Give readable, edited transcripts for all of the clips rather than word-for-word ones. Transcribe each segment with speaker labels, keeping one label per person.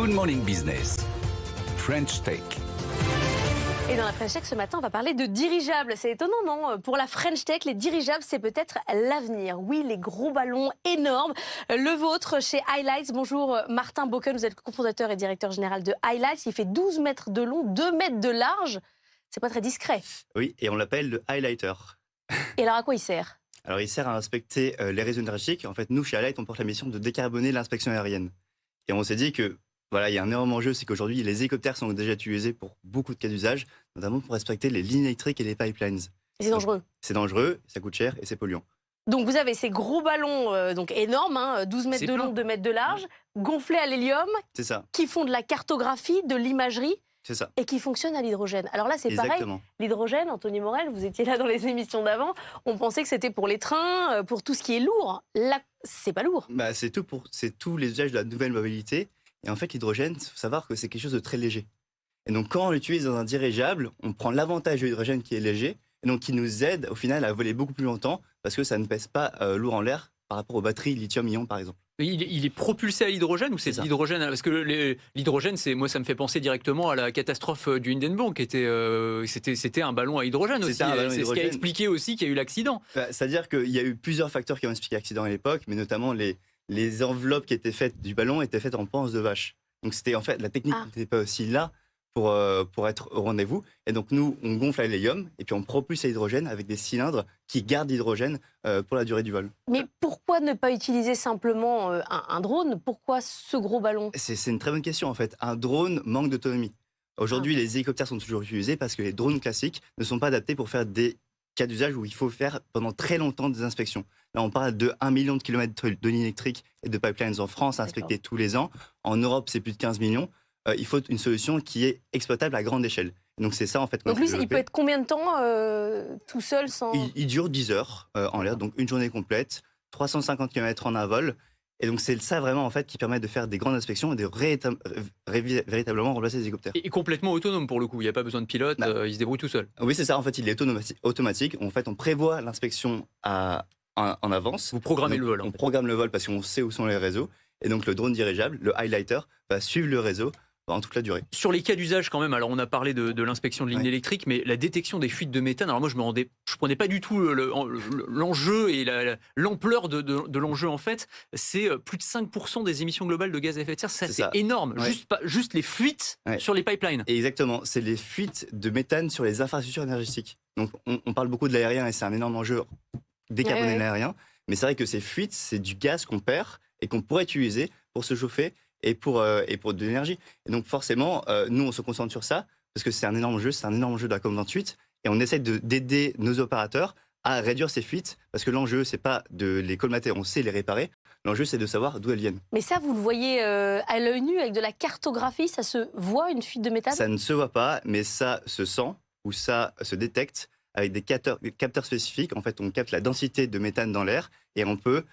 Speaker 1: Good Morning Business, French Tech.
Speaker 2: Et dans la French Tech ce matin, on va parler de dirigeables. C'est étonnant, non? Pour la French Tech, les dirigeables, c'est peut-être l'avenir. Oui, les gros ballons énormes. Le vôtre chez Highlights. Bonjour Martin Bocken, vous êtes cofondateur et directeur général de Highlights. Il fait 12 mètres de long, 2 mètres de large. C'est pas très discret.
Speaker 3: Oui, et on l'appelle le highlighter.
Speaker 2: Et alors à quoi il sert?
Speaker 3: Alors il sert à inspecter les réseaux énergétiques. En fait, nous, chez Highlight, on porte la mission de décarboner l'inspection aérienne. Et on s'est dit que voilà, il y a un énorme enjeu, c'est qu'aujourd'hui, les hélicoptères sont déjà utilisés pour beaucoup de cas d'usage, notamment pour respecter les lignes électriques et les pipelines.
Speaker 2: Et c'est dangereux.
Speaker 3: C'est dangereux, ça coûte cher et c'est polluant.
Speaker 2: Donc vous avez ces gros ballons donc énormes, 12 mètres de long, 2 mètres de large, gonflés à l'hélium,
Speaker 3: C'est ça,
Speaker 2: qui font de la cartographie, de l'imagerie
Speaker 3: c'est ça.
Speaker 2: et qui fonctionnent à l'hydrogène. Alors là, c'est pareil.
Speaker 3: Exactement.
Speaker 2: L'hydrogène, Anthony Morel, vous étiez là dans les émissions d'avant, on pensait que c'était pour les trains, pour tout ce qui est lourd. Là, c'est pas lourd.
Speaker 3: Bah, c'est tous les usages de la nouvelle mobilité. Et en fait, l'hydrogène, il faut savoir que c'est quelque chose de très léger. Et donc, quand on l'utilise dans un dirigeable, on prend l'avantage de l'hydrogène qui est léger, et donc qui nous aide au final à voler beaucoup plus longtemps, parce que ça ne pèse pas lourd en l'air par rapport aux batteries lithium-ion, par exemple.
Speaker 4: Il est propulsé à l'hydrogène ou c'est de l'hydrogène? Parce que l'hydrogène, moi, ça me fait penser directement à la catastrophe du Hindenburg, qui c'était un ballon à hydrogène aussi. C'est ce qui a expliqué aussi qu'il y a eu l'accident.
Speaker 3: C'est-à-dire qu'il y a eu plusieurs facteurs qui ont expliqué l'accident à l'époque, mais notamment les enveloppes qui étaient faites du ballon étaient faites en panse de vache. Donc c'était en fait la technique n'était pas aussi là pour être au rendez-vous. Et donc nous, on gonfle à l'hélium et puis on propulse à l'hydrogène avec des cylindres qui gardent l'hydrogène pour la durée du vol.
Speaker 2: Mais pourquoi ne pas utiliser simplement un drone? Pourquoi ce gros ballon?
Speaker 3: C'est une très bonne question en fait. Un drone manque d'autonomie. Aujourd'hui, les hélicoptères sont toujours utilisés parce que les drones classiques ne sont pas adaptés pour faire des cas d'usage où il faut faire pendant très longtemps des inspections. Là, on parle de 1 million de kilomètres de lignes électriques et de pipelines en France à inspecter tous les ans. En Europe, c'est plus de 15 millions. Il faut une solution qui est exploitable à grande échelle. Donc c'est ça en fait.
Speaker 2: Donc lui, il peut être combien de temps tout seul sans...
Speaker 3: Il dure 10 heures en l'air, donc une journée complète, 350 km en un vol. Et donc c'est ça vraiment en fait qui permet de faire des grandes inspections et de véritablement remplacer les hélicoptères.
Speaker 4: Et complètement autonome pour le coup, il n'y a pas besoin de pilote, il se débrouille tout seul.
Speaker 3: Oui, c'est ça, en fait il est automatique. En fait on prévoit l'inspection en avance.
Speaker 4: Vous programmez le vol.
Speaker 3: On programme le vol parce qu'on sait où sont les réseaux. Et donc le drone dirigeable, le highlighter, va suivre le réseau pendant toute la durée.
Speaker 4: Sur les cas d'usage quand même, alors on a parlé de l'inspection de lignes électriques, mais la détection des fuites de méthane, alors moi je prenais pas du tout l'enjeu et l'ampleur de l'enjeu en fait, c'est plus de 5% des émissions globales de gaz à effet de serre, c'est énorme, juste les fuites sur les pipelines.
Speaker 3: Et exactement, c'est les fuites de méthane sur les infrastructures énergétiques. Donc on parle beaucoup de l'aérien et c'est un énorme enjeu décarboner l'aérien, mais c'est vrai que ces fuites, c'est du gaz qu'on perd et qu'on pourrait utiliser pour se chauffer et pour de l'énergie. Et donc forcément, nous, on se concentre sur ça, parce que c'est un énorme jeu, de la COP28, et on essaie d'aider nos opérateurs à réduire ces fuites, parce que l'enjeu, c'est pas de les colmater, on sait les réparer, l'enjeu, c'est de savoir d'où elles viennent.
Speaker 2: Mais ça, vous le voyez à l'œil nu, avec de la cartographie, ça se voit, une fuite de méthane?
Speaker 3: Ça ne se voit pas, mais ça se sent, ou ça se détecte, avec des capteurs spécifiques. En fait, on capte la densité de méthane dans l'air, et on peut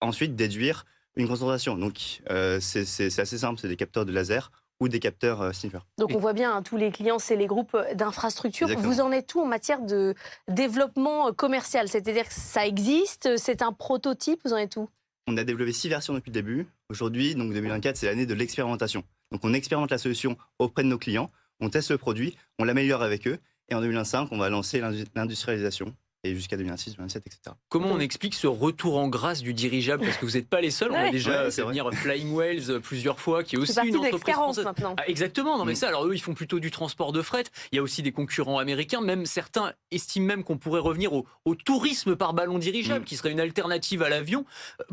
Speaker 3: ensuite déduire une concentration. Donc, c'est assez simple, c'est des capteurs de laser ou des capteurs sniffer.
Speaker 2: Donc, on voit bien, tous les clients, c'est les groupes d'infrastructures. Vous en êtes où en matière de développement commercial? C'est-à-dire que ça existe, c'est un prototype, vous en êtes où?
Speaker 3: On a développé 6 versions depuis le début. Aujourd'hui, donc 2024, c'est l'année de l'expérimentation. Donc, on expérimente la solution auprès de nos clients, on teste le produit, on l'améliore avec eux, et en 2025, on va lancer l'industrialisation. Et jusqu'à 2026, 2027, etc.
Speaker 4: Comment on explique ce retour en grâce du dirigeable? Parce que vous n'êtes pas les seuls, on a déjà fait venir Flying Whales plusieurs fois, qui est aussi une entreprise française.
Speaker 2: Maintenant.
Speaker 4: Ah, exactement, non mais ça, alors eux ils font plutôt du transport de fret, il y a aussi des concurrents américains, même certains estiment même qu'on pourrait revenir au tourisme par ballon dirigeable, qui serait une alternative à l'avion.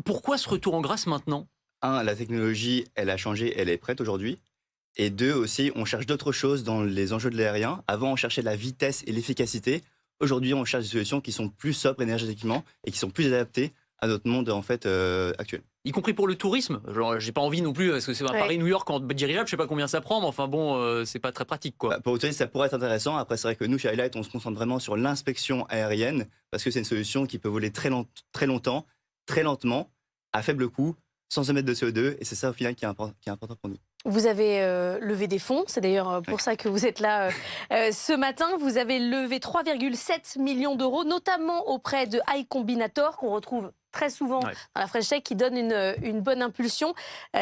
Speaker 4: Pourquoi ce retour en grâce maintenant?
Speaker 3: La technologie, elle a changé, elle est prête aujourd'hui. Et 2, aussi, on cherche d'autres choses dans les enjeux de l'aérien. Avant, on cherchait la vitesse et l'efficacité. Aujourd'hui, on cherche des solutions qui sont plus sobres énergétiquement et qui sont plus adaptées à notre monde en fait actuel.
Speaker 4: Y compris pour le tourisme. Genre, j'ai pas envie non plus, parce que c'est à Paris-New York en dirigeable, je sais pas combien ça prend, mais enfin bon, c'est pas très pratique quoi.
Speaker 3: Pour le tourisme, ça pourrait être intéressant. Après, c'est vrai que nous, chez Highlight, on se concentre vraiment sur l'inspection aérienne parce que c'est une solution qui peut voler très longtemps, très lentement, à faible coût, sans émettre de CO2, et c'est ça au final qui est important pour nous.
Speaker 2: Vous avez levé des fonds, c'est d'ailleurs pour ça que vous êtes là ce matin. Vous avez levé 3,7 millions d'euros, notamment auprès de iCombinator, qu'on retrouve très souvent
Speaker 4: Ouais.
Speaker 2: dans la French Tech qui donne une bonne impulsion.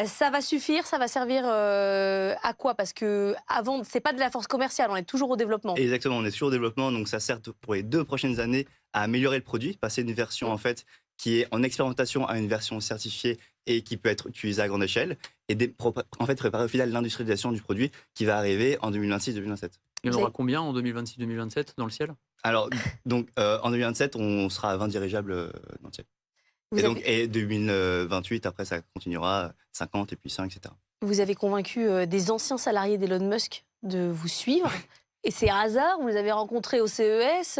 Speaker 2: Ça va suffire, ça va servir à quoi? Parce que avant, c'est pas de la force commerciale, on est toujours au développement.
Speaker 3: Exactement, on est toujours au développement, donc ça sert pour les 2 prochaines années à améliorer le produit, passer d'une version en fait qui est en expérimentation à une version certifiée et qui peut être utilisée à grande échelle, et en fait préparer au final l'industrialisation du produit qui va arriver en 2026-2027.
Speaker 4: Il y en
Speaker 2: Vous
Speaker 4: aura
Speaker 2: avez-
Speaker 4: combien en 2026-2027 dans le ciel?
Speaker 3: Alors, donc en 2027, on sera à 20 dirigeables dans le ciel.
Speaker 2: Vous
Speaker 3: Et, donc,
Speaker 2: avez-
Speaker 3: et 2028, après ça continuera, 50 et puis 100, etc.
Speaker 2: Vous avez convaincu des anciens salariés d'Elon Musk de vous suivre. Et c'est un hasard, vous les avez rencontrés au CES.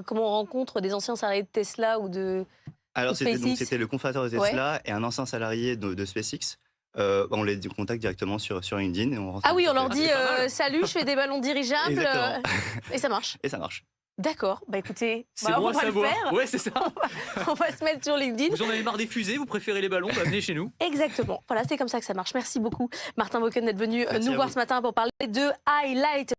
Speaker 2: Comment on rencontre des anciens salariés de Tesla ou de
Speaker 3: Alors,
Speaker 2: SpaceX.
Speaker 3: c'était le cofondateur de Tesla et un ancien salarié de SpaceX. On les contacte directement sur LinkedIn. Et on rentre
Speaker 2: Ah oui,
Speaker 3: en
Speaker 2: on leur
Speaker 3: contact.
Speaker 2: dit
Speaker 4: c'est pas mal.
Speaker 2: salut, je fais des ballons dirigeables.
Speaker 3: Exactement.
Speaker 2: Et ça marche.
Speaker 3: Et ça marche.
Speaker 2: D'accord, bah écoutez,
Speaker 4: C'est
Speaker 2: bah,
Speaker 4: bon
Speaker 2: on
Speaker 4: à
Speaker 2: va le
Speaker 4: savoir.
Speaker 2: faire.
Speaker 4: Ouais, c'est ça.
Speaker 2: On va se mettre sur LinkedIn.
Speaker 4: Vous en avez marre des fusées, vous préférez les ballons, bah, venez chez nous.
Speaker 2: Exactement. Voilà, c'est comme ça que ça marche. Merci beaucoup, Martin Boken, d'être venu
Speaker 3: Merci
Speaker 2: nous
Speaker 3: à
Speaker 2: voir
Speaker 3: vous.
Speaker 2: ce matin pour parler de Highlight.